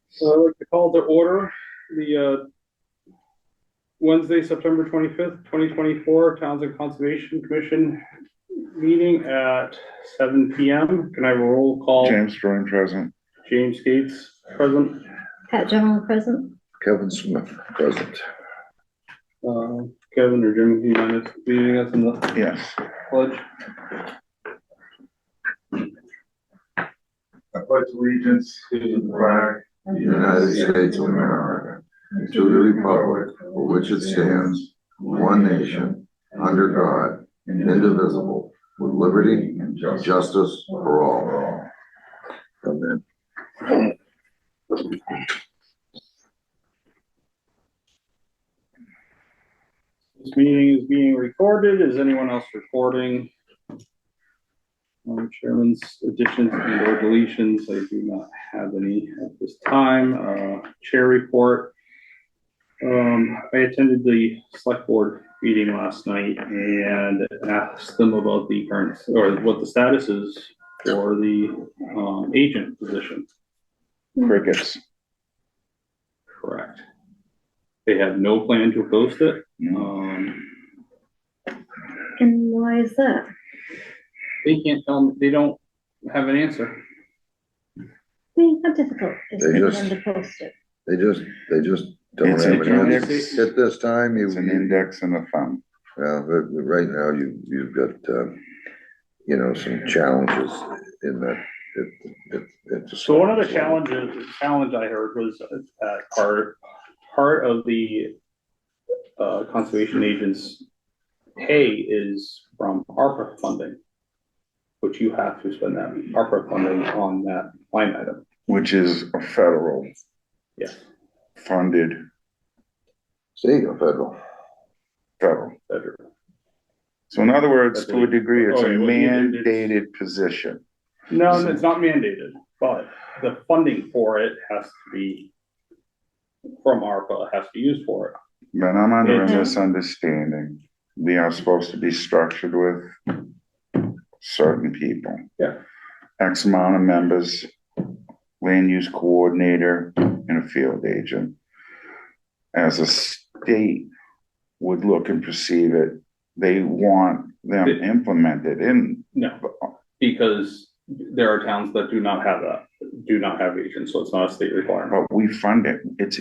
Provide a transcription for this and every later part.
So I'd like to call to order the Wednesday, September 25th, 2024 Townsend Conservation Commission meeting at 7 p.m. Can I have a roll call? James Join present. James Gates present. Pat General present. Kevin Smith present. Kevin or Jim, do you mind leading us in the Yes. pledge? I pledge allegiance to the flag of the United States of America, and to the republic for which it stands, one nation, under God, indivisible, with liberty and justice for all. Amen. This meeting is being recorded. Is anyone else recording? Chairman's additions and or deletions, I do not have any at this time. Chair report. I attended the select board meeting last night and asked them about the current, or what the status is for the agent position. Crickets. Correct. They have no plan to post it. And why is that? They can't tell me, they don't have an answer. I mean, how difficult is They it for just- them to post it? They just don't It's have a an index. answer. At this time, It's an index and a thumb. but right now you've got, some challenges in that. So one of the challenge I heard was that part of the conservation agents' pay is from ARPA funding, which you have to spend that ARPA funding on that line item. Which is a federal Yes, funded State or federal? federal. federal. So in other words, to a degree, it's a Okay, well, mandated position. No, it's not mandated, but the funding for it has to be from ARPA, has to be used for it. But I'm under a Mhm. misunderstanding. We are supposed to be structured with certain people. Yeah. X amount of members, land use coordinator, and a field agent. As a state would look and perceive it, they want them implemented in. No, because there are towns that do not have that, do not have agents, so it's not a state requirement. But we fund it. It's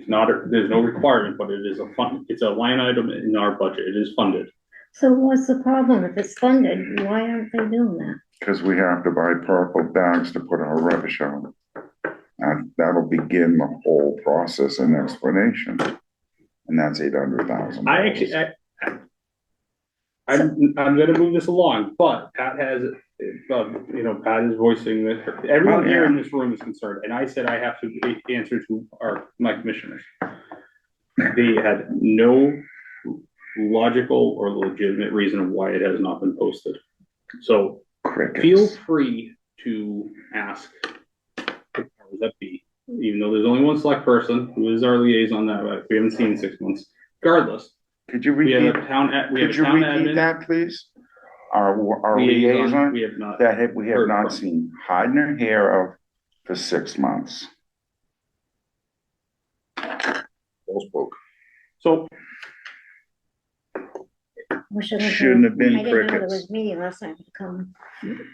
not, there's no requirement, but it is a fund, it's a line item in our budget, it is funded. So what's the problem? If it's funded, why aren't they doing that? Because we have to buy purple bags to put our rubbish out. And that'll begin the whole process and explanation. And that's $800,000. I'm gonna move this along, but Pat has, Pat is voicing that everyone here in this room is concerned, and I said I have to answer to my commissioners. They had no logical or legitimate reason why it has not been posted. So Crickets. feel free to ask the powers that be, even though there's only one select person who is our liaison that we haven't seen in 6 months. Regardless, Could you we have repeat? a town, Could you repeat that, please? Our liaison we have not. that we have heard not from. seen hide nor hair of for 6 months. Well spoke. So Shouldn't have been I didn't know there crickets. was a meeting last night to come.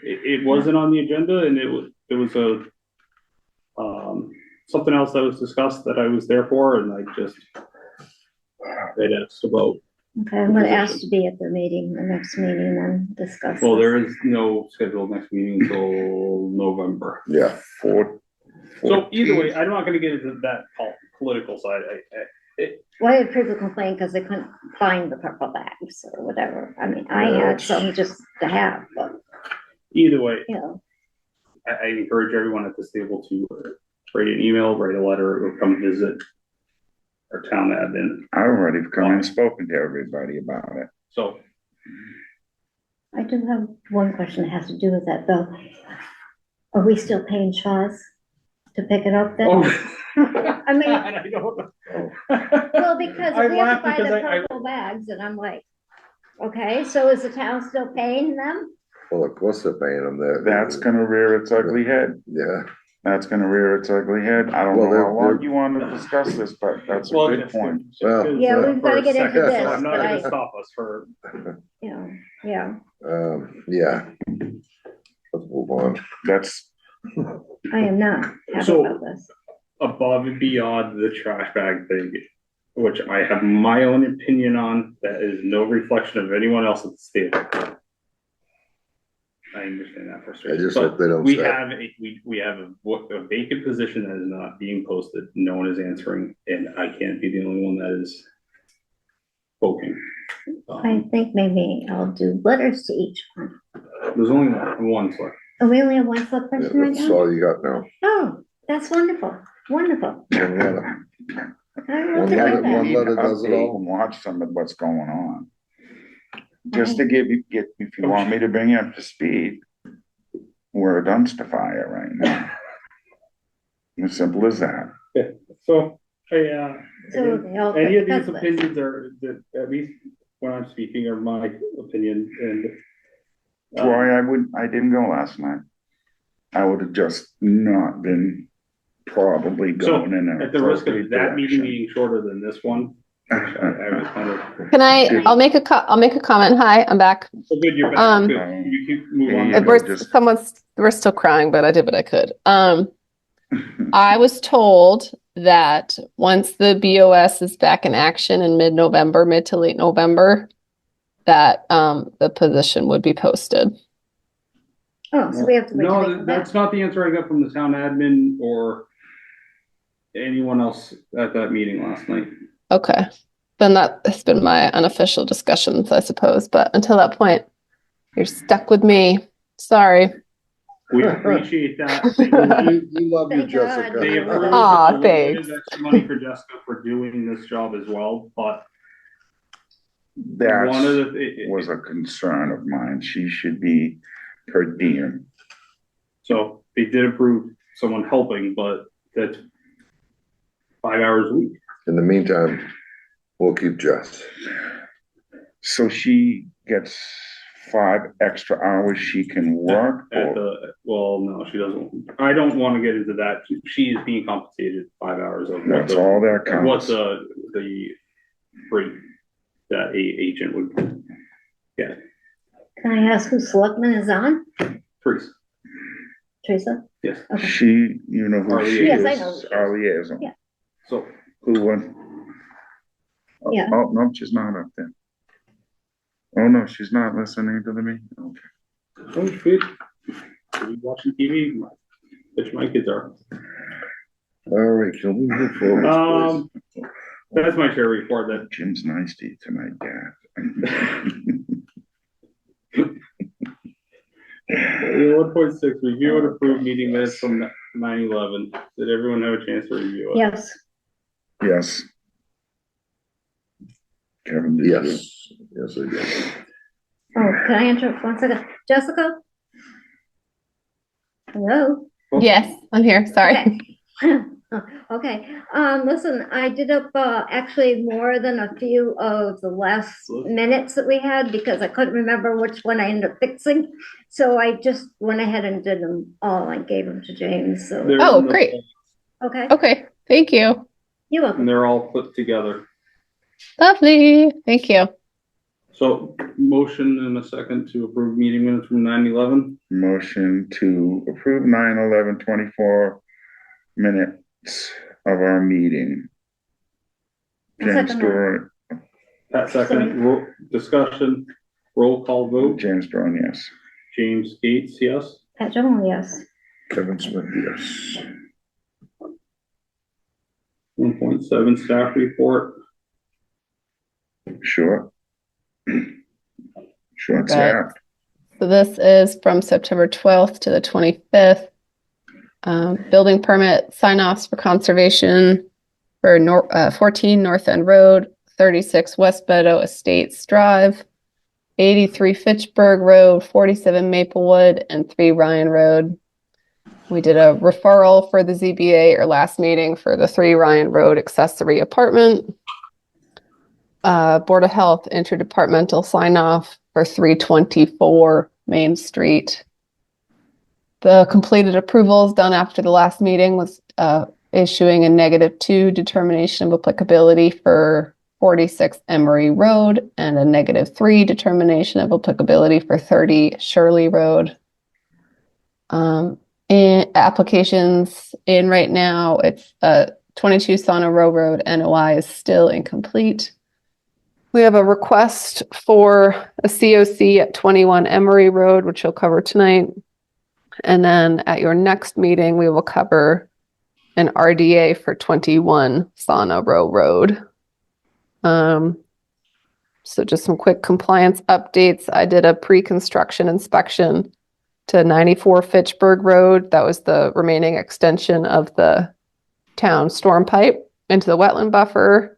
it wasn't on the agenda, and it was a something else that was discussed that I was there for, and they'd asked about. Okay, I'm gonna ask to be at the meeting, the next meeting, and discuss. Well, this. there is no scheduled next meeting until November. Yeah. So either way, I'm not gonna get into that political side. Well, I had people complain because they couldn't find the purple bags or whatever. I mean, I had some just to have, but, Either way, I encourage everyone at this table to write an email, write a letter, or come visit our town admin. I already come and spoken to everybody about it. So I do have one question that has to do with that, though. Are we still paying Shaw's to pick it up then? I mean, I don't know. well, because I if we have laugh to buy because the I- purple bags, and I'm like, okay, so is the town still paying them? Well, of course they're paying them there. That's gonna rear its ugly head. Yeah. that's gonna rear its ugly head. I don't Well, know how they're- long you want to discuss this, but that's a Well, good it's- point. Well, Yeah, we've for gotta a get into second, this, so I'm not but gonna I- stop us for, You know, yeah, yeah. Let's move on. That's, I am not happy So- about this. above and beyond the trash bag thing, which I have my own opinion on, that is no reflection of anyone else at the state. I understand that I frustration. just but hope they don't We start. have a vacant position that is not being posted, no one is answering, and I can't be the only one that is poking. I think maybe I'll do letters to each one. There's only one slip. Oh, we only have one slip Yeah, person right That's now? all you got now. Oh, that's wonderful, wonderful. One letter. I will One take letter- that. one letter does it all. And watch some of what's going on. Just to if you want me to bring you up to speed, we're a dumpster fire right now. As simple as that. So, So they all any of get these the opinions are, at least when I'm speaking, are my opinion, and Troy, I didn't go last night. I would have just not been probably So, going in an at the risk of appropriate that meeting direction. being shorter than this one, I was kind of, Can I'll make a comment. Hi, I'm back. so good, you're back, Um, good, you can move on. Yeah, We're still crying, but I did what I could. I was told that once the BOS is back in action in mid-November, mid to late November, that the position would be posted. Oh, so we have to wait till they No, come that's back. not the answer I got from the town admin or anyone else at that meeting last night. Okay. Then that has been my unofficial discussions, I suppose. But until that point, you're stuck with me. Sorry. We appreciate that. You love you, Thank God. Jessica. They approved Aw, a little bit of thanks. extra money for Jessica for doing this job as well, but one of That the, was a concern of mine. She should be per diem. so they did approve someone helping, but that's 5 hours a week. In the meantime, we'll keep Jess. So she gets 5 extra hours she can work, At or the, well, no, she doesn't. I don't want to get into that. She is being compensated 5 hours of what that's the, all that what counts. the rate that a agent would get. Can I ask who selectman is on? Teresa, Teresa? yes. Okay. She, you know who she Yes, is, I know. our liaison. Yeah. So, Who won? Yeah. Oh, no, she's not up there. Oh, no, she's not listening to the meeting. Okay. oh, good. Are you watching TV? Which my kids are. All right, can we move forward, please? That's my chair report that Jim's nice to you tonight, Dad. 1.6, review and approve meeting minutes from 9/11. Did everyone have a chance to review it? Yes, Yes. Kevin, did you? Yes, yes, I did. oh, can I interrupt 1 second? Jessica? Hello? Yes, I'm here. Sorry. Okay. Okay, listen, I did up, actually more than a few of the last minutes that we had because I couldn't remember which one I ended up fixing. So I just went ahead and did them all. I gave them to James, so, They're Oh, in the- great. okay, Okay. Thank you. you're welcome. And they're all put together. Lovely. Thank you. So motion and a second to approve meeting minutes from 9/11. Motion to approve 9/11/24 minutes of our meeting. I'll James second that. Doran, Pat second, discussion, roll call vote. James Doran, yes. James Gates, yes. Pat Jones, yes. Kevin Smith, yes. 1.7 staff report. Short. Short Okay. staff. So this is from September 12th to the 25th. Building permit sign-offs for conservation for 14 North End Road, 36 West Meadow Estates Drive, 83 Fitchburg Road, 47 Maplewood, and 3 Ryan Road. We did a referral for the ZBA or last meeting for the 3 Ryan Road accessory apartment. Board of Health interdepartmental sign-off for 324 Main Street. The completed approvals done after the last meeting was issuing a -2 determination of applicability for 46 Emery Road and a -3 determination of applicability for 30 Shirley Road. In applications in right now, it's 22 Sauna Row Road NOI is still incomplete. We have a request for a COC at 21 Emery Road, which you'll cover tonight. And then at your next meeting, we will cover an RDA for 21 Sauna Row Road. So just some quick compliance updates. I did a pre-construction inspection to 94 Fitchburg Road. That was the remaining extension of the town storm pipe into the wetland buffer.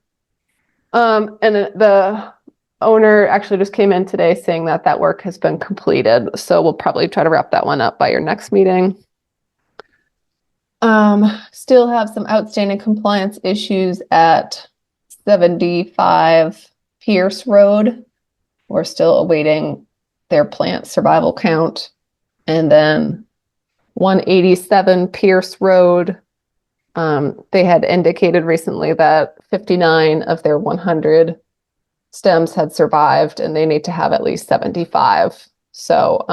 And the owner actually just came in today saying that that work has been completed. So we'll probably try to wrap that one up by your next meeting. Still have some outstanding compliance issues at 75 Pierce Road. We're still awaiting their plant survival count. And then 187 Pierce Road. They had indicated recently that 59 of their 100 stems had survived and they need to have at least 75. So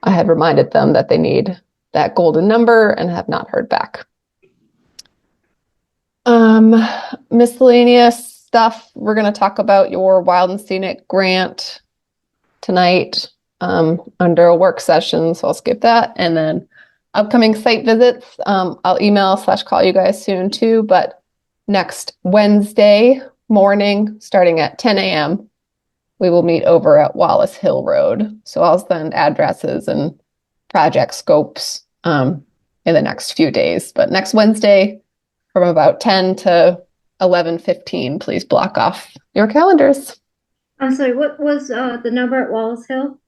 I had reminded them that they need that golden number and have not heard back. Miscellaneous stuff. We're going to talk about your Wild and Scenic grant tonight under a work session. So I'll skip that. And then upcoming site visits. I'll email/call you guys soon too, but next Wednesday morning, starting at 10 a.m., we will meet over at Wallace Hill Road. So I'll send addresses and project scopes in the next few days. But next Wednesday from about 10 to 11:15, please block off your calendars. I'm sorry, what was the number at Wallace Hill?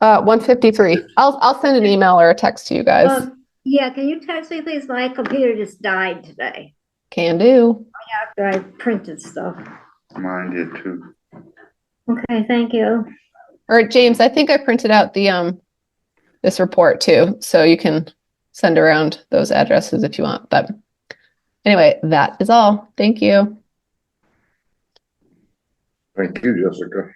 153. I'll send an email or a text to you guys. Yeah, can you text me, please? My computer just died today Can do. after I printed stuff. Mine did too. Okay, thank you. Or James, I think I printed out the this report too, so you can send around those addresses if you want. But anyway, that is all. Thank you. Thank you, Jessica.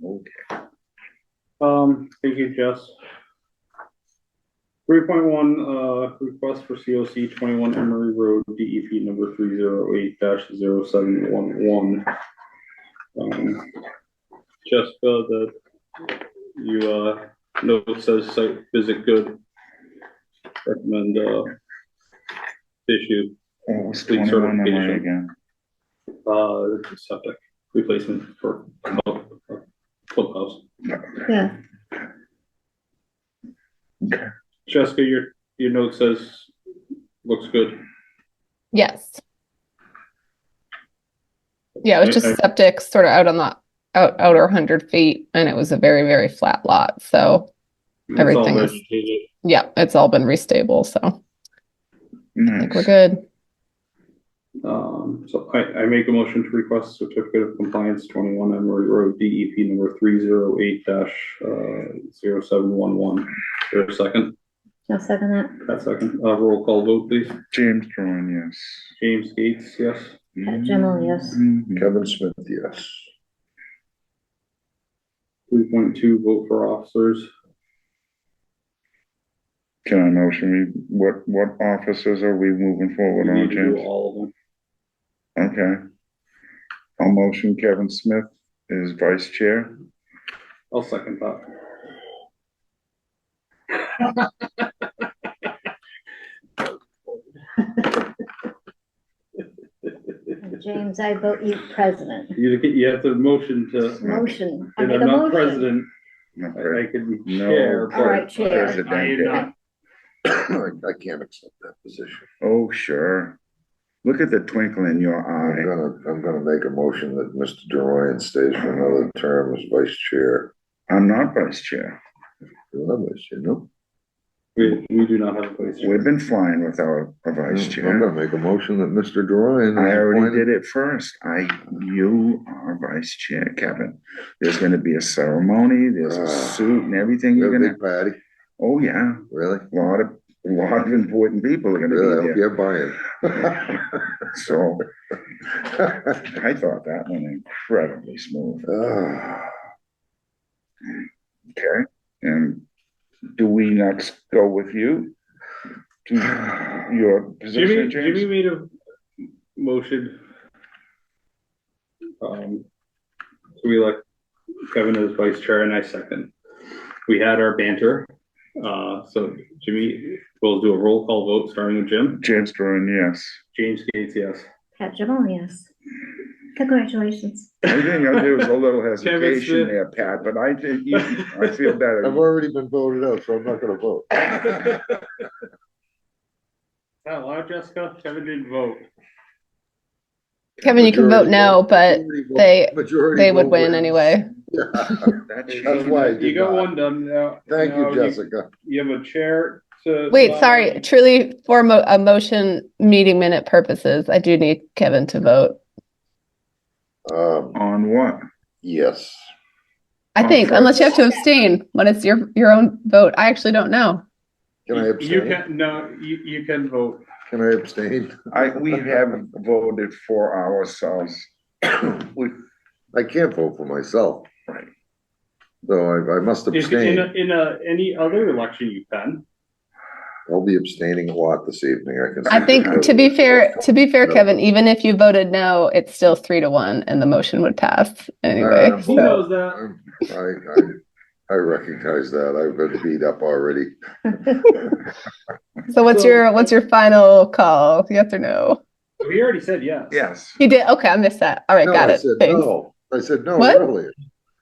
Okay. Thank you, Jess. 3.1, request for COC 21 Emery Road, DEP number 308-0711. Jessica, note says site visit good. Recommend, issue, What was Complete 21 Emery certification. again? septic replacement for clubhouse. Yeah, Okay. Jessica, your note says looks good. Yes. Yeah, it was just septic sort of out on the outer 100 feet, and it was a very, very flat lot. So It's all everything is, vegetated. yeah, it's all been restable. So I think we're Nice. good. So I make a motion to request certificate of compliance 21 Emery Road, DEP number 308-0711. Is there a second? I'll second that. That second. Roll call vote, please. James Drouin, yes. James Gates, yes. Gemma, yes. Mhm. Kevin Smith, yes. 3.2 vote for officers. Can I motion, what officers are we moving We forward on, need to do James? all of them. Okay. I'll motion Kevin Smith is vice chair. I'll second that. James, I vote you president. You have to motion to, Motion. I and make I'm a not motion. president. No, I can be No. chair, All right, but chair. I am not. I can't accept that position. Oh, sure. Look at the twinkle in your eye. I'm gonna make a motion that Mr. Dorian stays for another term as vice chair. I'm not vice chair. You're not vice chair, no? We do not have a vice chair. We've been fine without a vice I'm chair. gonna make a motion that Mr. Dorian. I already did it first. You are vice chair, Kevin. There's gonna be a ceremony, there's a suit and everything you're gonna, Big party, oh yeah, really? a lot of important people are Really, I gonna hope be you're buying. there. So I thought that went incredibly smooth. Ah, Okay, and do we next go with you? To your position, Jimmy James? made a motion. So we elect Kevin as vice chair and I second. We had our banter. So Jimmy, we'll do a roll call vote starting with Jim. James Doran, yes. James Gates, yes. Pat Jamal, yes. Congratulations. I think there was a little Kevin hesitation Smith. there, Pat, but I feel I've better. already been voted out, so I'm not gonna vote. Not allowed, Jessica? Kevin didn't vote. Kevin, you can vote no, but they would vote win wins. anyway. Yeah. That's why I You did got not. one done now. Thank Now you, Jessica. You have a chair to. Wait, sorry, truly for a motion meeting minute purposes, I do need Kevin to vote. On what? Yes. I Oh, think, for- unless you have to abstain when it's your own vote. I actually don't know. Can I You abstain? can, no, you can vote. Can I abstain? We have voted for ourselves. I can't vote for myself. Right. So I must If abstain. any other election you can. I'll be abstaining a lot this evening. I can. I think to be fair, Kevin, even if you voted no, it's still 3-1 and the motion would pass anyway. He He So knows that. I recognize that. I've been beat up already. what's your final call? Yes or no? He already said yes. Yes. He did. Okay, I missed that. All right, No, got I it. said Thanks. no. I said no What? earlier.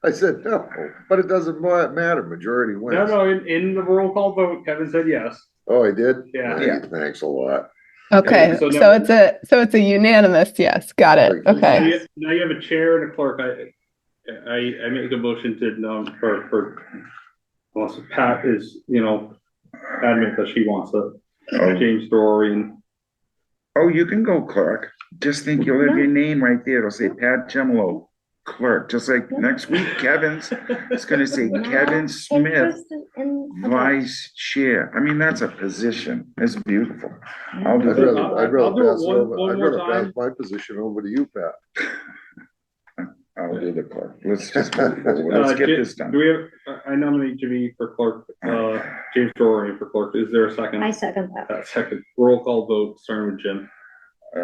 I said no, but it doesn't matter. Majority wins. No, in the roll call vote, Kevin said yes. Oh, I did? Yeah. Yeah. Thanks a lot. Okay, So so now- it's a unanimous yes. Got it. Okay. Now you have a chair and a clerk. I make a motion to for unless Pat is adamant that she wants it. Oh, James Dorian. you can go clerk. Just think you'll have your name right there. It'll say Pat Gemolo, clerk. Just like next week, Kevin's, it's gonna say Kevin Smith, Interested in- vice chair. I mean, that's a position. It's beautiful. I'll do I'd that. rather, I'd rather I'll do it pass it one over. I'd more rather pass time. my position over to you, Pat. I'll do the clerk. Let's just move forward. Let's get this done. Do we have? I nominate Jimmy for clerk. James Dorian for clerk. Is there a second? I second that. Second. Roll call vote starting with Jim.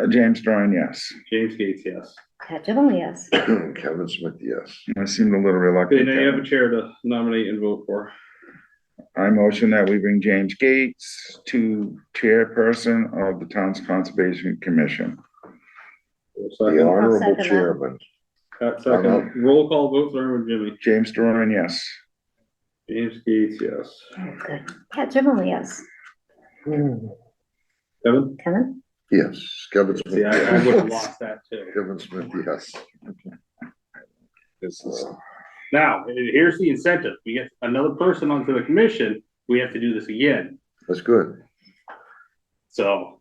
James Doran, yes. James Gates, yes. Pat Jamal, yes. Kevin Smith, yes. I seemed a little Okay, reluctant. now you have a Kevin. chair to nominate and vote for. I motion that we bring James Gates to chairperson of the Town's Conservation Commission. The Second. honorable second that. chairman. Second. Roll call vote starting with Jimmy. James Doran, yes. James Gates, yes. Good. Pat Jamal, yes. Kevin? Kevin? Yes, Kevin Smith. See, I yes. would have lost that too. Kevin Smith, yes. This is, Now, here's the incentive. We get another person onto the commission, we have to do this again. That's good. So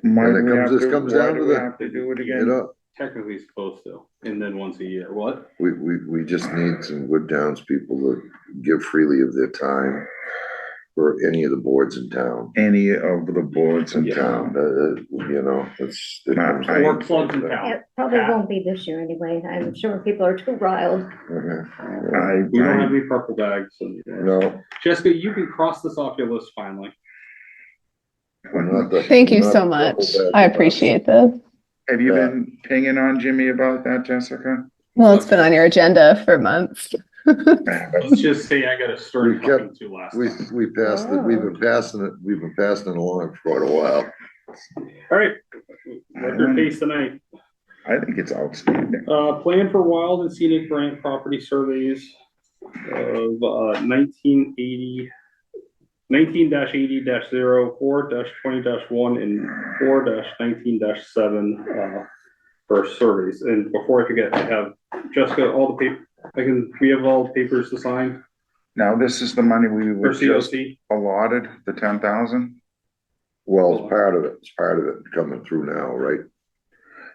why And do it we comes- have this to, comes why down do to we the- have to do it You again? know, technically supposed to, and then once a year. What? we just need some good townspeople to give freely of their time for any of the boards in town. Any of the boards in Yeah. town. You know, it's. it Nah, comes I- down Or to clubs in that. town. It probably won't be this year anyway. I'm sure people are too riled. Mhm. We don't have any purple bags anymore. No, Jessica, you can cross this off your list finally. we're not the. Thank you we're so not much. the I appreciate this. Have you Yeah. been pinging on Jimmy about that, Jessica? Well, it's been on your agenda for months. Let's just say I got a stern We kept- fucking to last We, time. we passed it, we've been passing it along for quite a while. All right, what's your case tonight? I think it's outstanding. Plan for wild and scenic grant property surveys of 19-80-0, 4-20-1, and 4-19-7 for surveys. And before I forget, I have Jessica, all the paper, we have all the papers to sign. Now, this is the money we For were just COC. allotted, the 10,000, Well, it's part of it. It's part of it coming through now, right?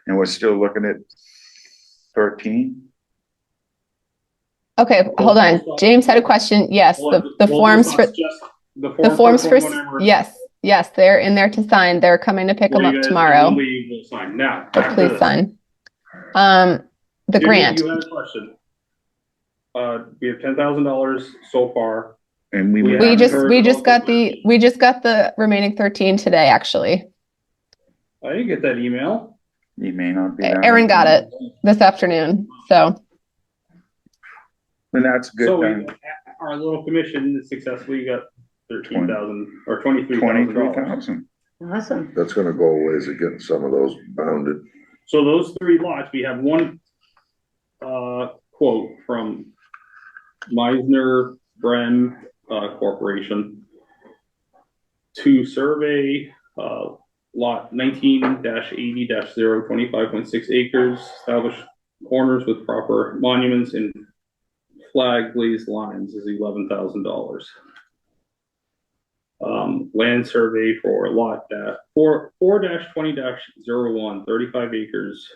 and we're still looking at 13? Okay, hold on. James had a question. Yes, the forms for, the forms for, yes, they're in there to sign. They're coming to pick them up tomorrow. Will sign now. So please sign. The grant. You had a question. We have $10,000 so far. And we We just got the- we just got the remaining 13 today, actually. I didn't get that email. You may not be. that Aaron much. got it this afternoon, so. And that's a good So thing. our little commission successfully got 13,000 or $23,000. 23,000. Awesome. That's gonna go a ways of getting some of those bounded. So those 3 lots, we have one quote from Meisner Bren Corporation to survey lot 19-80-0, 25.6 acres, establish corners with proper monuments and flag glazed lines is $11,000. Land survey for lot 4-20-01, 35 acres,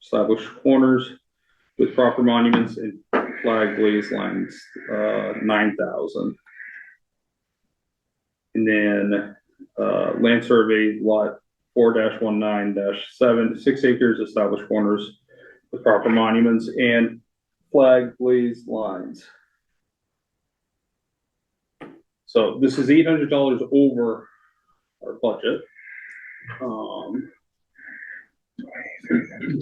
establish corners with proper monuments and flag glazed lines, 9,000. And then land survey lot 4-19-7, 6 acres, established corners with proper monuments and flag glazed lines. So this is $800 over our budget.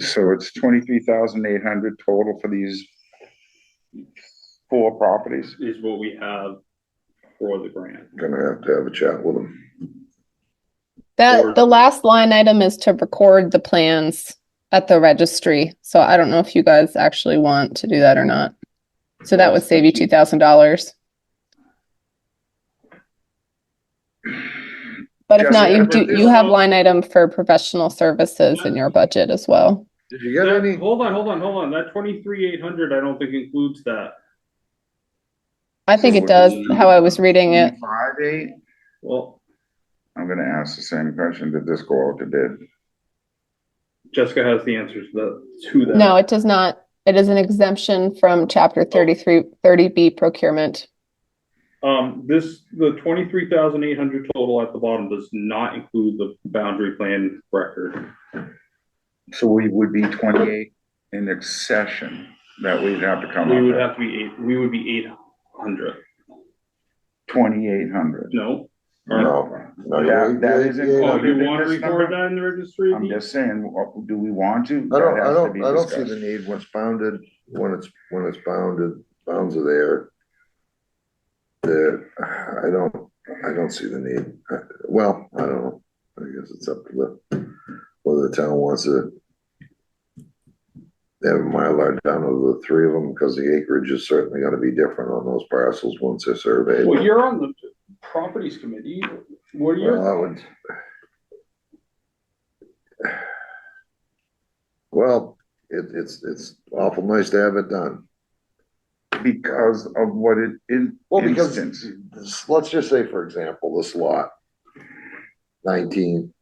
So it's 23,800 total for these 4 properties. Is what we have for the grant. Gonna have to have a chat with them. The last line item is to record the plans at the registry. So I don't know if you guys actually want to do that or not. So that would save you $2,000. But if not, you have line item for professional services in your budget as well. Did you get any? Hold on. That 23,800, I don't think includes that. I think it does, how I was reading it. 5-8. Well, I'm gonna ask the same question. Did this go out to bid? Jessica has the answers to that. No, it does not. It is an exemption from chapter 30B procurement. The 23,800 total at the bottom does not include the boundary plan record. So we would be 28 in accession that we'd have to come up We would with. have to be we would be 800. 2,800. No. No. That isn't Oh, included you in want to this record number? that in the registry? I'm just saying, do we want to? I That has to be don't see discussed. the need when it's bounded, when it's bounded, bounds are there. I don't see the need. Well, I don't know. I guess it's up to whether the town wants to have a Mylar down to the 3 of them, because the acreage is certainly gonna be different on those parcels once they're surveyed. Well, you're on the properties committee. What are your Well, I would. Well, it's awful nice to have it done. Because of what it in Well, because instance. let's just say, for example, this lot, 1980-0,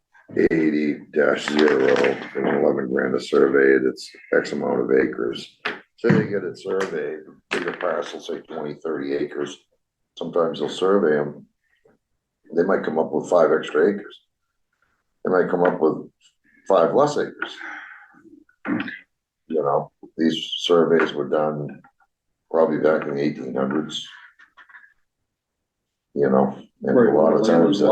for 11 grand to survey it, it's X amount of acres. Say they get it surveyed, bigger parcel, say 20, 30 acres. Sometimes they'll survey them. They might come up with 5 extra acres. They might come up with 5 less acres. You know, these surveys were done probably back in the 1800s. You know, and Right, a lot of times they're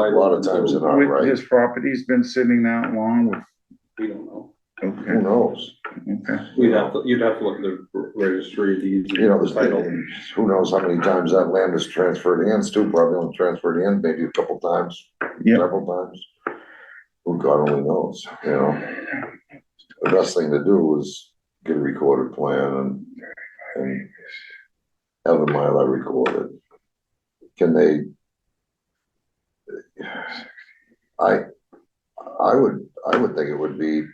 not With right. his property's been sitting that long with, We don't know. Who okay, knows? okay. You'd have to look at the registry of deeds. You know, Title. who knows how many times that land is transferred hands too, probably only transferred in maybe a couple times, Yeah. several times. Who God only knows, you know? The best thing to do is get a recorded plan and have the Mylar recorded. Can they? I would think it would be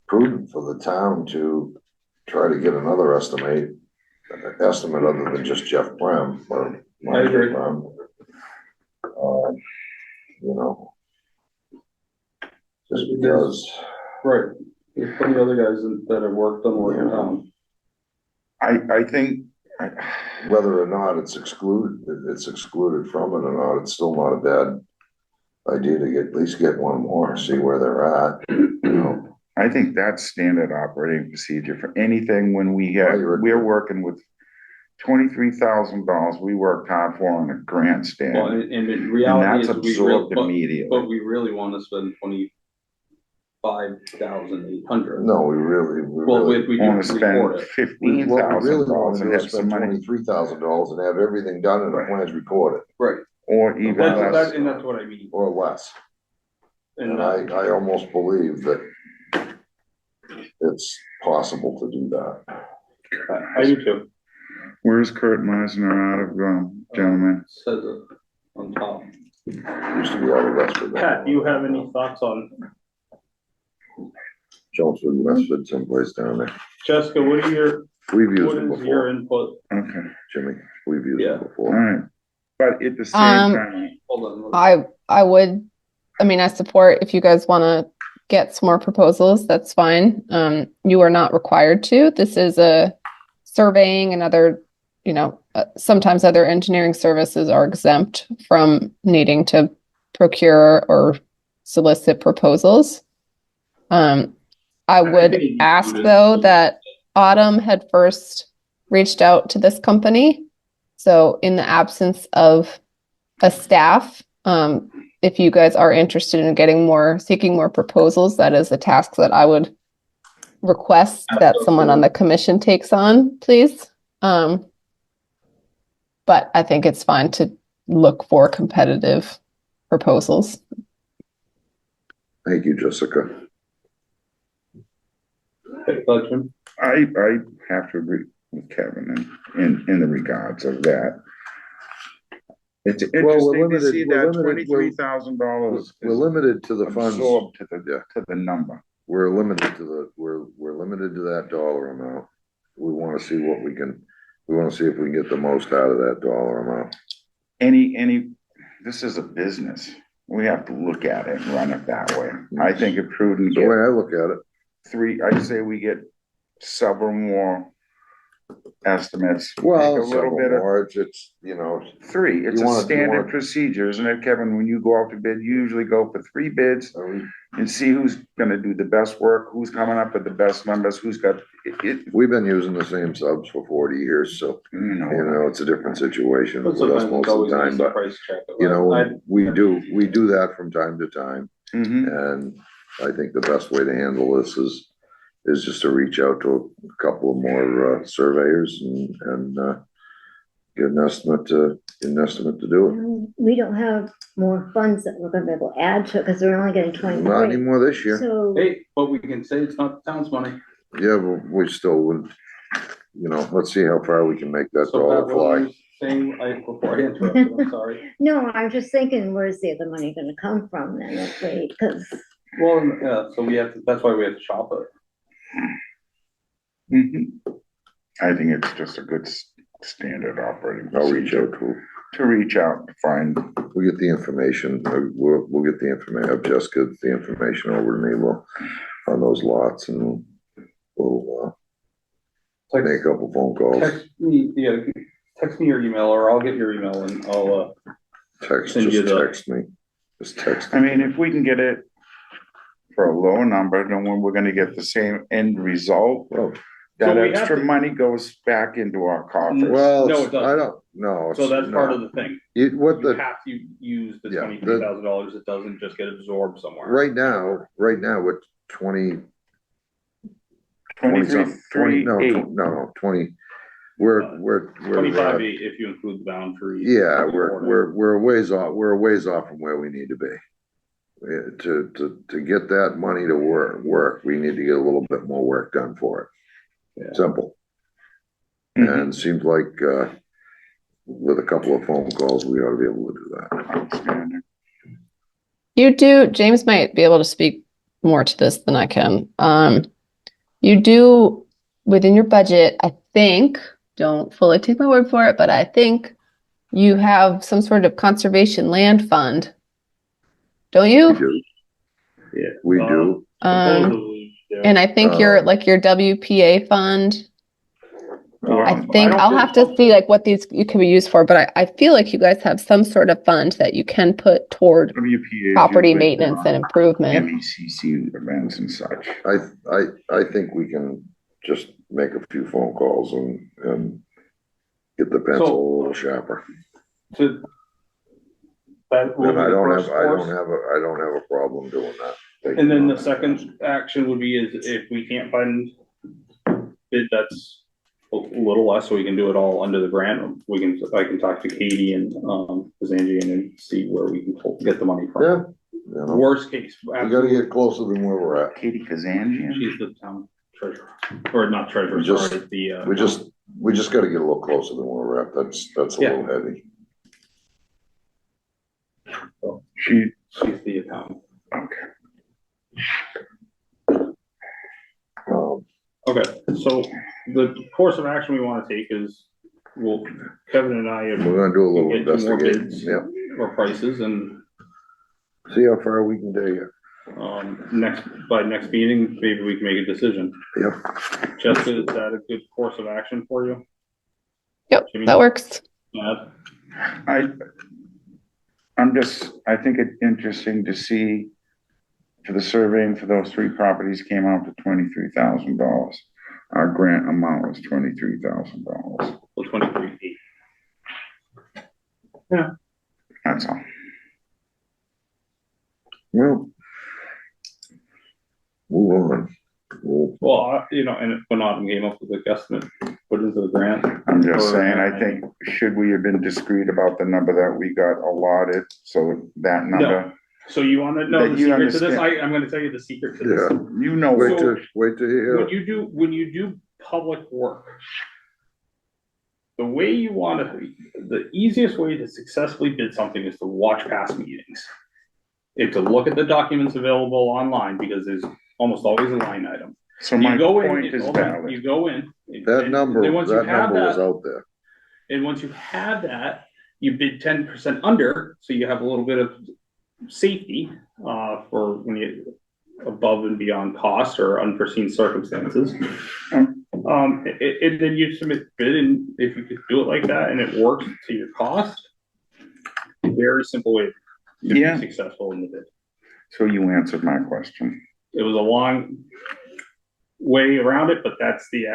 prudent for the town to try to get another estimate estimate other than just Jeff Brem or. I agree. You know. Just because, Right, there's plenty of other guys that have worked on work in town. I think, whether or not it's excluded from it or not, it's still not a bad idea to at least get one more, see where they're at, you know. I think that's standard operating procedure for anything when we're working with $23,000 we worked hard for on a grandstand. Well, and in And reality that's is we really, absorbed immediately. but we really want to spend 25,800. No, we really. Well, we Want just to spend report it. $15,000 want to and do is have some spend money, $23,000 and have everything done and the plans recorded, Right, or even less. and that's what I mean. or less. And And I almost believe that it's possible to do that. I do too. Where's Kurt Meisner out of, gentlemen? Says it on top. Used to be out of Westford. Pat, do you have any thoughts on, Chelmsford, Westford, someplace down there. Jessica, what is your Before, input? Okay, Jimmy, we've used Yeah. it all before. right. But at the same time, Hold on. I support if you guys want to get some more proposals, that's fine. You are not required to. This is a surveying and other, sometimes other engineering services are exempt from needing to procure or solicit proposals. I would think you ask should. though that Autumn had first reached out to this company. So in the absence of a staff, if you guys are interested in seeking more proposals, that is a task that I would request that someone on the commission takes on, please. But I think it's fine to look for competitive proposals. Thank you, Jessica. Jim? I have to agree with Kevin in the regards of that. It's interesting to see that $23,000. We're limited to the funds. Absorbed to the number. We're limited to we're limited to that dollar amount. We wanna see if we can get the most out of that dollar amount. This is a business. We have to look at it and run it that way. I think it prudent. The way I look at it. I'd say we get several more estimates. Well, Make a little bit of more, it's, three. It's You a wanna- standard procedure, isn't it, Kevin? When you go out to bid, you usually go for 3 bids and see who's gonna do the best work, who's coming up with the best numbers, who's got it. we've been using the same subs for 40 years, so, it's a different situation with us most of the time, but, we do that from time to time. Mhm. And I think the best way to handle this is just to reach out to a couple of more surveyors and get an estimate to do it. We don't have more funds that we're gonna be able to add to it, because we're only getting Not 23. anymore this year. So, Hey, but we can say it's not the town's money. Yeah, but we still would, let's see how far we can make that So dollar Pat, what were fly. you saying, before I interrupted, I'm sorry. no, I'm just thinking, where's the other money gonna come from then, because Well, yeah, so that's why we have to shop it. Mhm. I think it's just a good standard operating. I'll reach procedure out to, to reach out to find. we'll get the information, we'll get the information, have Jessica get the information over to me, on those lots, and we'll make a couple phone calls, Text me your email, or I'll get your email and I'll, send you the- text me. Just text I me. mean, if we can get it for a lower number, then when we're gonna get the same end result, Well, that So we have extra to- money goes back into our coffers. well, No, it doesn't. I don't, no. so that's part of the thing. What You the, have to use the Yeah, $23,000, it doesn't just get absorbed somewhere. right now, with 20. 23,380. No, 20, we're. 25 if you include the boundary. Yeah, we're a ways off from where we need to be. To get that money to work, we need to get a little bit more work done for it. Yeah. Simple. Mhm. And it seems like, with a couple of phone calls, we ought to be able to do that. Outstanding. James might be able to speak more to this than I can. You do, within your budget, I think, don't fully take my word for it, but I think you have some sort of conservation land fund. Don't We you? do, Yeah. we do. Supposedly, yeah. And I think your WPA fund, I I think don't I'll think have to see like what these you can be used for, but I feel like you guys have some sort of fund that you can put toward WPA. property maintenance and improvement. MECC events and such. I think we can just make a few phone calls and get the pencil a little sharper. So that will And be I the don't first have, I don't course. have a problem doing that. And then the second action would be is if we can't find bid that's a little less, so we can do it all under the grant, I can talk to Katie and, Zangian and see where we can get the money from. Yeah, you know, Worst case, we gotta get closer than where we're at. Katie Kazanjian? she's the town treasurer, or not treasurer, We just- sorry, the, We just gotta get a little closer than where we're at. That's a Yeah. little heavy. She, she's the accountant. okay. Okay, so the course of action we wanna take is, Kevin and I We're have gonna do a little get two more investigating, bids yeah, or prices and, see how far we can do you. by next meeting, maybe we can make a decision. Yep. Jessica, is that a good course of action for you? Yep, Jimmy? that works. Yeah, I think it's interesting to see for the surveying for those 3 properties came out to $23,000. Our grant amount was $23,000. well, 23 That's all. Well, move on. Well, and if Bernard came up with a guesstimate, put into the grant. I'm just Or, saying, I think, should we have been discreet about the number that we got allotted, so that number, So you wanna know That the you secret to this? understand. I'm gonna tell you the secret to this. Yeah, you know, wait So- till you When hear. when you do public work, the way you wanna, the easiest way to successfully bid something is to watch past meetings. Is to look at the documents available online, because there's almost always a line item. so my You go in, point is hold on, valid. you go in. That and number, then once you that have number was that- out there. And once you have that, you bid 10% under, so you have a little bit of safety, for when you above and beyond cost or unforeseen circumstances. And then you submit bid, and if you could do it like that and it works to your cost, very simple way to Yeah. be successful in the bid. So you answered my question. It was a long way around it, but that's the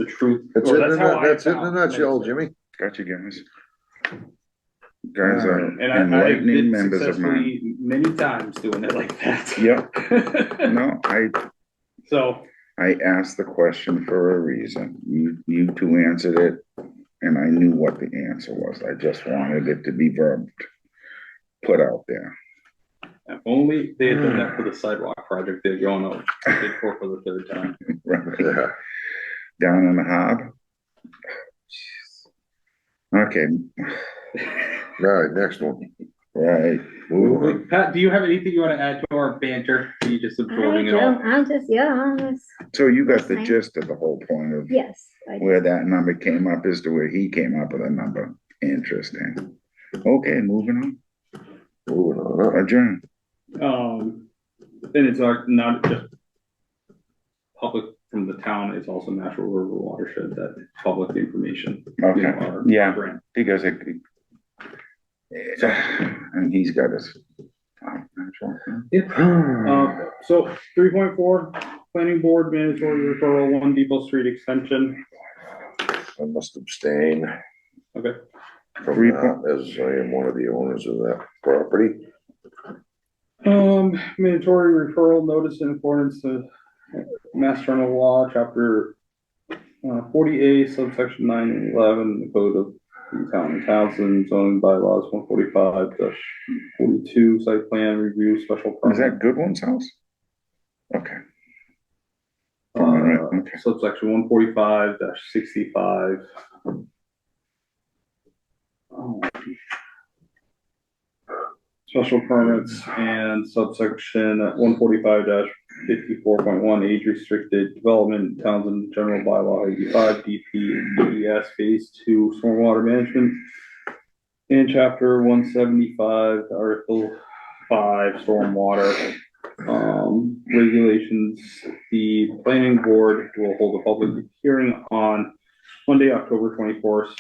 truth. That's Or it in how I that's it in a found nutshell, it. Jimmy. Got you guys. Guys are And I've enlightening bid members of mine. successfully many times doing it like that. Yep. No, So, I asked the question for a reason. You 2 answered it, and I knew what the answer was. I just wanted it to be put out there. if only they had done that for the sidewalk project they're going out, bid for the 3rd time. Right. Yeah. Down in the harbor. Okay, All right, next one. right. Move on. Pat, do you have anything you wanna add to our banter? Are you just I absorbing it do, all? I'm just, yeah, I'm just, So you got the Listening. gist of the whole point of yes, I do. where that number came up as to where he came up with a number. Interesting. Okay, moving Moving on on. up. Adjourn. And it's not just public from the town, it's also Natural River Watershed, that public information. Okay, our yeah. grant. Because and he's got his. So 3.4, planning board mandatory referral, 1 Depot Street extension. I must abstain Okay. from 3. that, as I am one of the owners of that property. Mandatory referral notice in accordance to Mass General Law, chapter 40A, subsection 9 and 11, the code of the town of Townsend, zoning bylaws 145-42, site plan review, special permit. Is that Goodwin's house? Okay. Okay. Subsection 145-65. Special permits and subsection 145 54.1 age restricted development, Townsend General Bylaw 85, DP and DES Phase 2 Stormwater Management. And Chapter 175, Article 5 Stormwater regulations. The planning board will hold a public hearing on Monday, October 24th,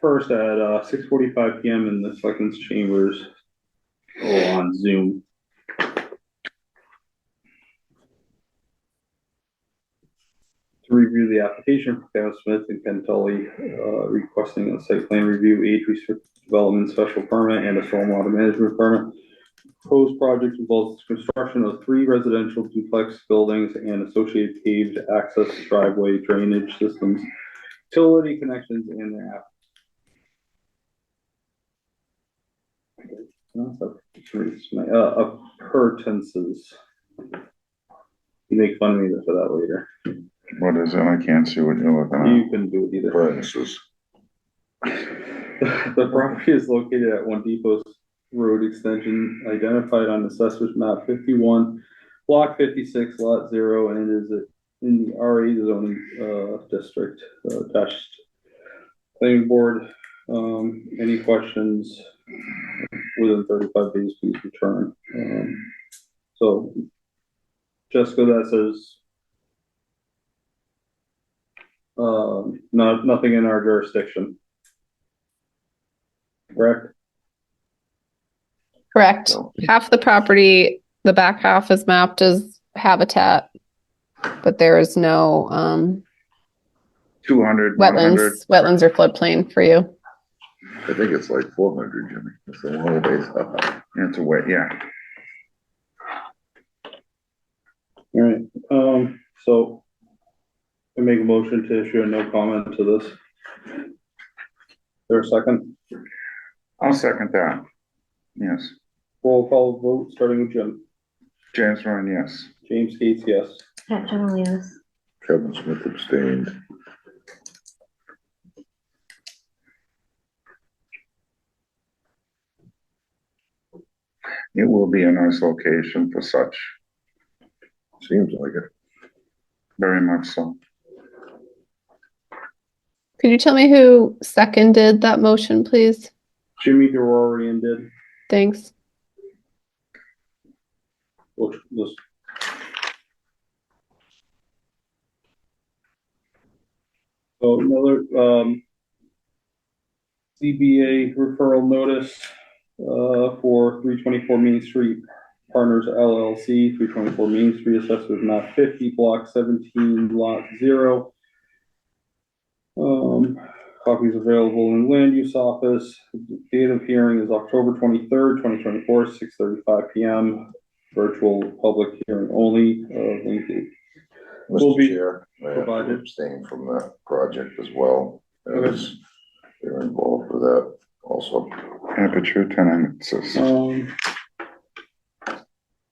first at 6:45 PM in the Selectmen's Chambers on Zoom. To review the application for Kevin Smith and Ken Tully, requesting a site plan review, age restricted development special permit, and a stormwater management permit. Proposed project involves construction of 3 residential duplex buildings and associated paved access driveway drainage systems, utility connections, and their appurtenances. You make fun of me for that later. What is it? I can't see what you're looking You couldn't do it either. Appearances. The property is located at One Depot Road extension identified on Assessor's Map 51, Block 56, Lot 0, and it is in the RA zoning district. Attached planning board. Any questions within 35 days, please return. So Jessica, that says nothing in our jurisdiction. Correct? Correct. No. Half the property, the back half is mapped as habitat, but there is no 200, 100. wetlands or floodplain for you. I think it's like 400, Jimmy. It's a long ways up. It's a way, yeah. All right, so I make a motion to issue a no comment to this. There a second? I'll second that. Yes. Roll call vote, starting with Jim. James Ryan, yes. James Gates, yes. Pat General, yes. Kevin Smith abstained. It will be a nice location for such, Seems like it. very much so. Could you tell me who seconded that motion, please? Jimmy DeRorian did. Thanks. Which was. So another, CBA referral notice, for 324 Main Street Partners LLC, 324 Main Street, Assessors Map 50, Block 17, Lot 0. Copies available in Land Use Office. Date of hearing is October 23rd, 2024, 6:35 PM. Virtual public hearing only. Link will Mr. be Chair, I have to provided. abstain from that project as well, Okay. as they're involved with that also. Aperture tenants.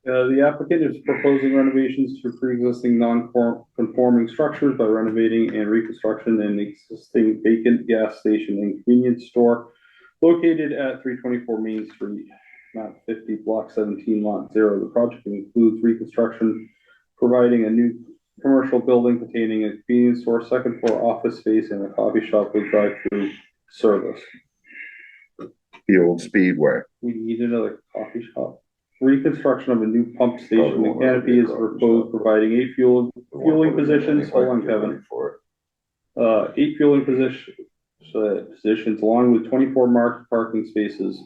The applicant is proposing renovations to pre-existing non-conforming structures by renovating and reconstruction an existing vacant gas station and convenience store located at 324 Main Street, map 50, block 17, lot 0. The project includes reconstruction, providing a new commercial building containing a convenience store, second floor office space, and a coffee shop with drive-through service. The old Speedway. We need another coffee shop. Reconstruction of a new pump station and canopy is proposed, providing 8 fueling positions. Hold on, Kevin. 8 fueling positions along with 24 marked parking spaces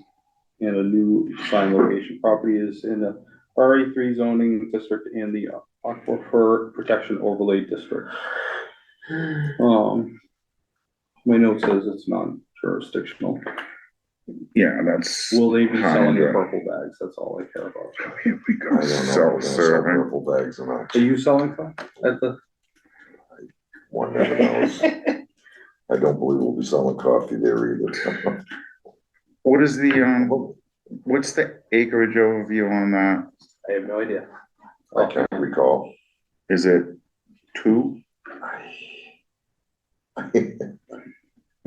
and a new sign location. Property is in the RA3 zoning district and the Aquifer Protection Overlay District. My note says it's non-jurisdictional. Yeah, that's. Will they be selling the kinda- purple bags? That's all I care about. Here we I go, don't know if we're gonna sell self-serving. purple bags or not. Are you selling some at the? One never knows. I don't believe we'll be selling coffee there either. What is the, what's the acreage overview on that? I have no idea. I can't recall. Is it 2? All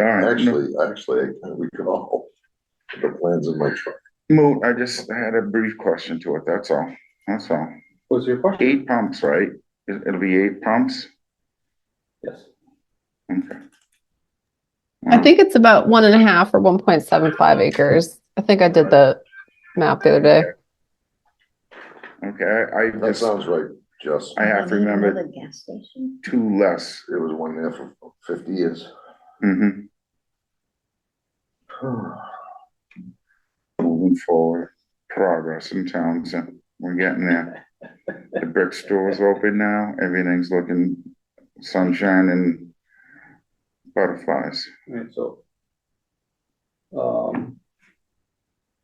right. Actually, I can't recall. The plans in my truck. Moot, I just had a brief question to it, that's all, that's all. What's your question? 8 pumps, right? It'll be 8 pumps? Yes. Okay. I think it's about 1.5 or 1.75 acres. I think I did the map the other day. Okay, I That just, sounds right, Jess. I have to remember Another gas station. 2 less. There was one there for 50 years. Mm-hmm. Moving forward, progress in Townsend. We're getting there. The brick store's open now. Everything's looking sunshine and butterflies. Alright, so.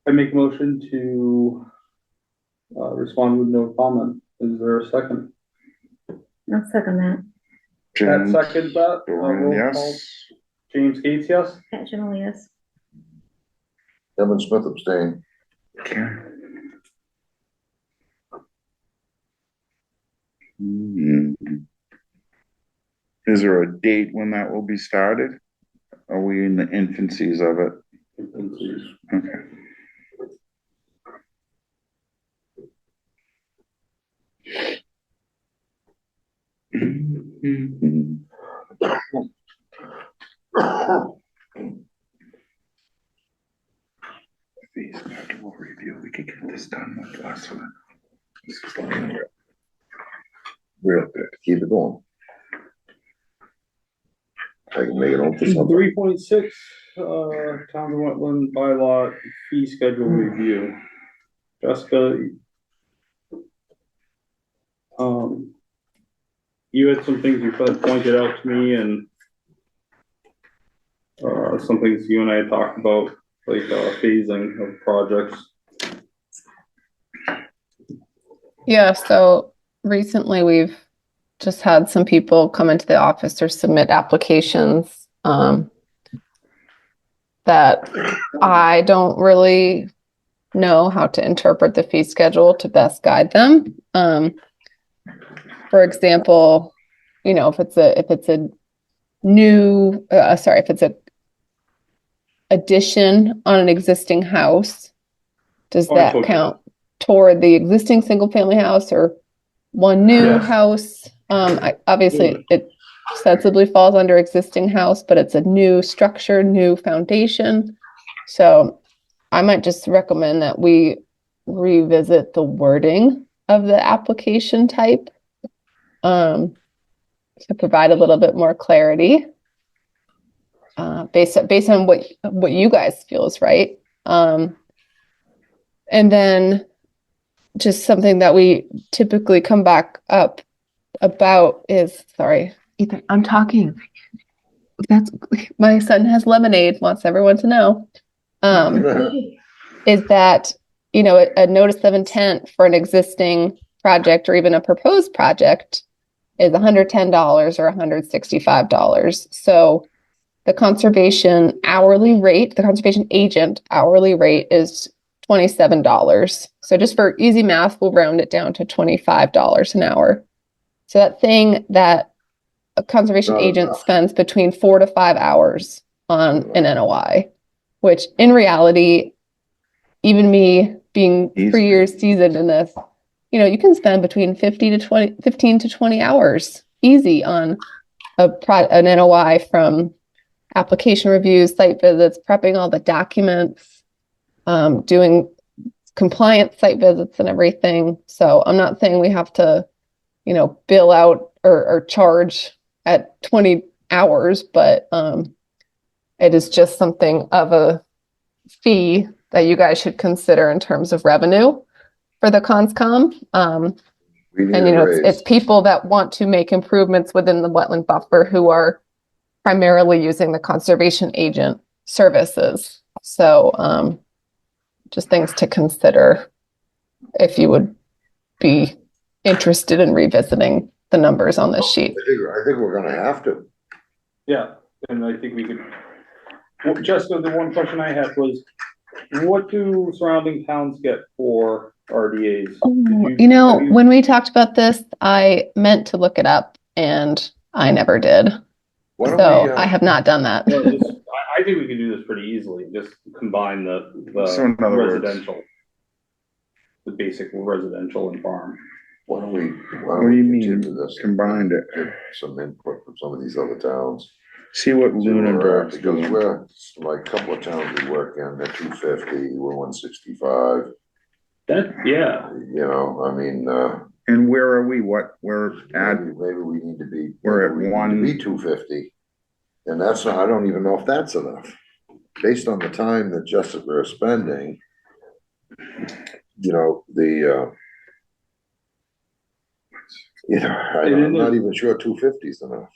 I make a motion to, respond with no comment. Is there a second? I'll second that. Pat James second that, Doran, roll call. yes. James Gates, yes? Pat General, yes. Kevin Smith abstained. Okay. Hmm. Is there a date when that will be started? Are we in the infancies of it? Okay. Fee schedule review, we could get this done with last one. This is looking real good. Keep it going. I can make it on for something. 3.6, Townsend Wetland bylaw fee schedule review. Jessica. You had some things you pointed out to me and some things you and I had talked about, like phasing of projects. Yeah, so recently we've just had some people come into the office or submit applications that I don't really know how to interpret the fee schedule to best guide them. For example, if it's a new, if it's a addition on an existing house, does Oh, I that told you count toward the existing single family house or one new Yes. house? Obviously it sensibly falls under existing house, but it's a new structure, new foundation. So I might just recommend that we revisit the wording of the application type to provide a little bit more clarity based on what you guys feel is right. And then just something that we typically come back up about is, sorry, Ethan, I'm talking. That's my son has lemonade, wants everyone to know. Is that, a notice of intent for an existing project or even a proposed project is $110 or $165. So the conservation agent hourly rate is $27. So just for easy math, we'll round it down to $25 an hour. So that thing that a conservation agent spends between 4 to 5 hours on an NOI, which in reality, even me being 3 years seasoned in this, you can spend between 15 to 20 hours easy on an NOI, from application reviews, site visits, prepping all the documents, doing compliance site visits and everything. So I'm not saying we have to, bill out or charge at 20 hours, but it is just something of a fee that you guys should consider in terms of revenue for the conscom. And it's people that want to make improvements within the wetland buffer who are primarily using the conservation agent services. So just things to consider if you would be interested in revisiting the numbers on this sheet. I think we're gonna have to. Yeah, and I think we could. Well, Jessica, the one question I had was, what do surrounding towns get for RDAs? When we talked about this, I meant to look it up and I never did. So I have not done that. I think we can do this pretty easily. Just combine the residential, the basic residential and farm. Why don't we What do you mean, continue this? combined it? Get some input from some of these other towns. See what See where we're at, Lunenburg's because doing. we're, like, a couple of towns we work in, they're 250, we're 165, That, yeah, you know, I mean, And where are we? We're at, maybe we need to be. We're at maybe we need to one- Be 250, and that's not, I don't even know if that's enough, based on the time that Jessica is spending. You know, I'm not even sure 250 is enough.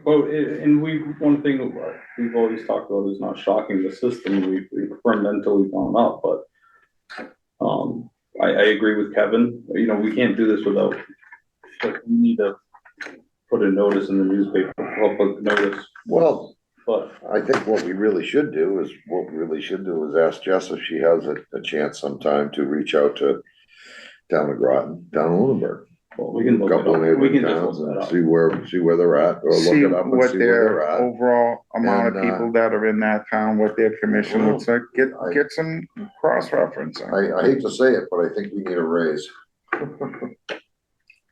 well, and one thing that we've always talked about is not shocking the system, we've incrementally gone up, but I agree with Kevin, you know, we can't do this without, like, we need to put a notice in the newspaper, public notice, Well, but I think what we really should do is ask Jess if she has a chance sometime to reach out to town of Groton, town of Lunenburg. well, we can look Couple of it up, we neighboring can just towns look that and up. see where they're at, or look see it up and what see where they're their at. overall amount of And, people that are in that town, what their commission well, looks like, I- get some cross-referencing. I hate to say it, but I think we need a raise.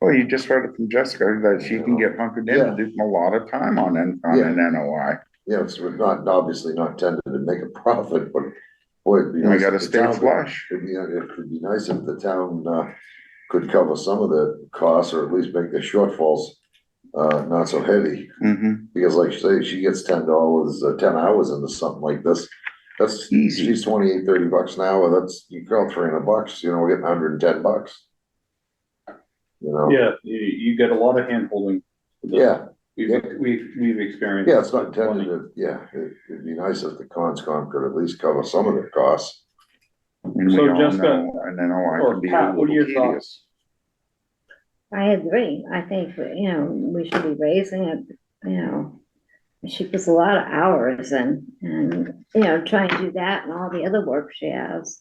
Well, you just heard it from Jessica, that she can get hunkered in and do a lot of time on an NOI. Yeah, it's not, obviously not intended to make a profit, but boy, it'd be We nice. gotta if the stay town- flush. It could be nice if the town, could cover some of the costs, or at least make the shortfalls, not so heavy. Mm-hmm. Because like you say, she gets $10, 10 hours into something like this. That's Easy. She's 28, $30 an hour. That's, you call $300, you know, we're getting $110. You know? Yeah, you get a lot of hand holding. Yeah, We've experienced. yeah, it's not intended to, yeah, it'd be nice if the conscom could at least cover some of the costs. And we So all Jessica, know an NOI or can be a Pat, what are little your thoughts? tedious. I agree. I think, you know, we should be raising it, you know. She puts a lot of hours in, and, you know, trying to do that and all the other work she has.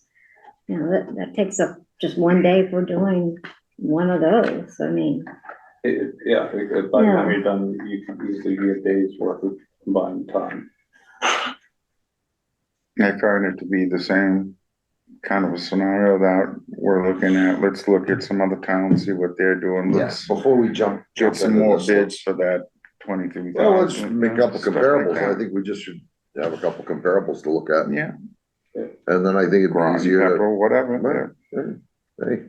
You know, that takes up just one day for doing one of those. I mean, By the time you're done, you can easily get a day's worth of combined time. I find it to be the same kind of a scenario that we're looking at. Let's look at some other towns, see what they're doing. Yes, Let's before we jump get some into more this, bids for that 23,000. well, let's make a couple stuff like comparables. that. I think we just should have a couple comparables to look at. Yeah, And then I think it'd be Groton, easier to. Pepperell, whatever. Hey,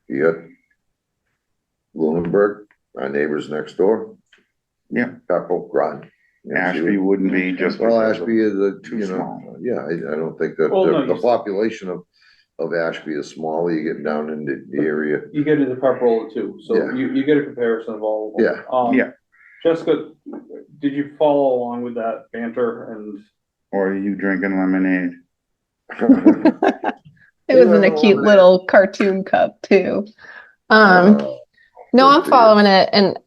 you got Lunenburg, our neighbors next door. Yeah. Pepperell, Groton. You know, Ashby wouldn't be just. Well, because of- Ashby is too you know, small. yeah, I don't think that, Well, no, the you- population of Ashby is small, you get down into the area. You get into Pepperell too, so Yeah. you get a comparison of all of them. Yeah. Jessica, did you follow along with that banter and? Or are you drinking lemonade? It was in a cute lemonade. little cartoon cup too. Uh, No, I'm good for you. following it, and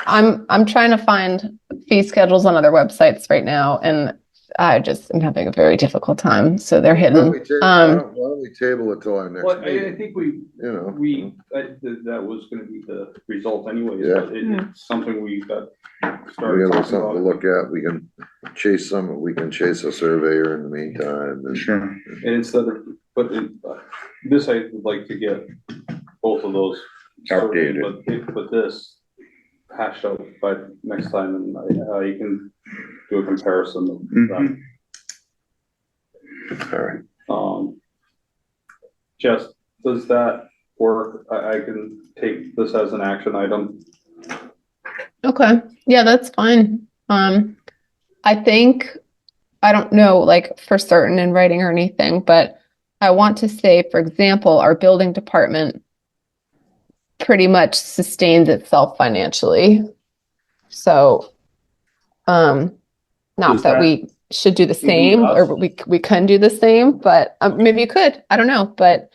I'm trying to find fee schedules on other websites right now, and I just am having a very difficult time. So they're Why don't we hidden. table- why don't we table it till our next Well, I meeting, think we you know? that was gonna be the result anyways, Yeah. but it's something we got We started got talking something to about. look at, we can chase a surveyor in the meantime, and Sure. And instead of, this I would like to get both of those. surveyed, But this hashed out by next time, and you can do a comparison of them. all right. Jess, does that work? I can take this as an action item. Okay. Yeah, that's fine. I think, I don't know like for certain in writing or anything, but I want to say, for example, our building department pretty much sustains itself financially. So, not Does that that we should do the include same, us? or we can do the same, but maybe you could. I don't know, but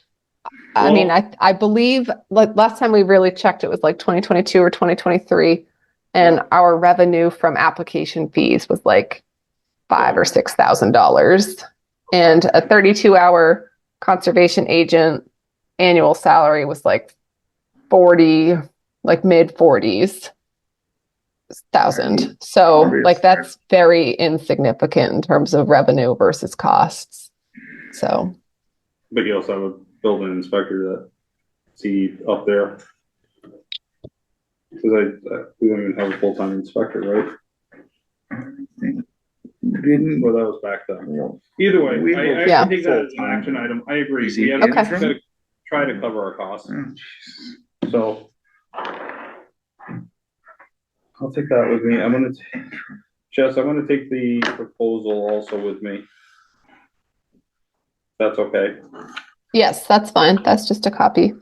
I mean, I believe like last time we really checked, it was like 2022 or 2023, and our revenue from application fees was like $5,000 or $6,000, and a 32-hour conservation agent annual salary was like 40, like mid 40s thousand. So like that's very insignificant in terms of revenue versus costs. So But you also have a building inspector that see up there. Cause we don't even have a full-time inspector, right? Didn't, Well, that was back then. No. Either way, We I Yeah. take that as an full-time. action item. I agree. Is he We have Okay. to try to cover our costs, oh, Jesus. so. I'll take that with me. Jess, I'm gonna take the proposal also with me. That's okay. Yes, that's fine. That's just a copy.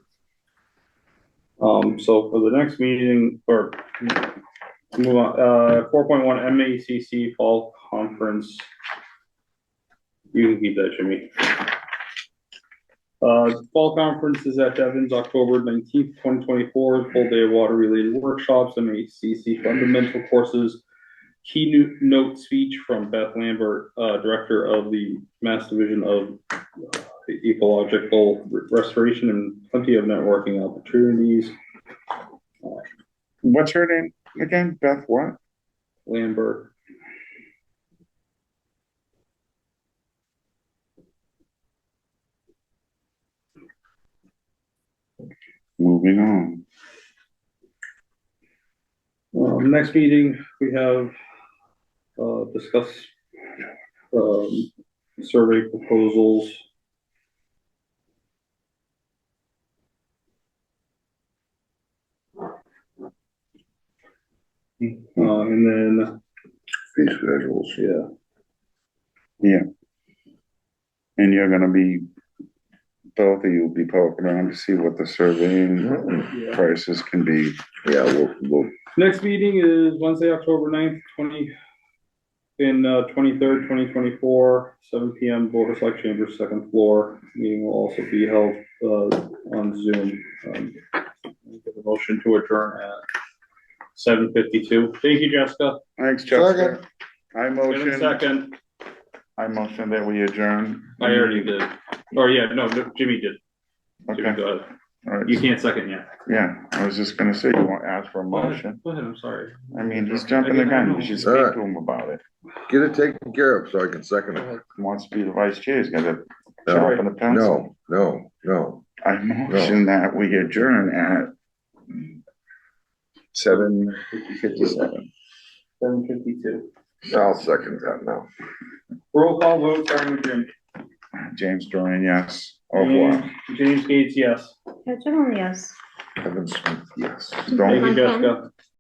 So for the next meeting, or move on, 4.1 MACC Fall Conference. You can keep that, Jimmy. Fall Conference is at Devon's October 19th, 2024, full day of water related workshops, MACC fundamental courses, keynote speech from Beth Lambert, Director of the Mass Division of Ecological Restoration, and plenty of networking opportunities. What's her name again? Beth what? Lambert. Moving on. Next meeting, we have, discuss, survey proposals. And then, Fee schedules. yeah, And you're gonna be, both of you will be poking around to see what the surveying yeah. prices can be. Yeah, we'll, Next meeting is Wednesday, October 9th, 23rd, 2024, 7 PM, Board of Select Chambers, second floor. Meeting will also be held, on Zoom. Give a motion to adjourn at 7:52. Thank you, Jessica. Thanks, Jessica. Second. I Wait a motion, second. I motion that we adjourn. I already did. Or yeah, no, Jimmy did. Jimmy, Okay, go ahead. all You right. can't second yet. Yeah, I was just gonna say, you want to ask for a Go ahead, motion? Go ahead, I'm sorry. I mean, he's jumping the gun. You should speak to him about it. get it taken care of so I can second it. He wants to be the vice chair. He's got to sharpen the pencil. No. I motion that we adjourn at 7:57. 7:52. I'll second that now. Roll call vote, starting with Jim. James Dorian, yes. Au revoir. James Gates, yes. Generally, yes. Kevin Smith, yes. Thank Don't you, Jessica.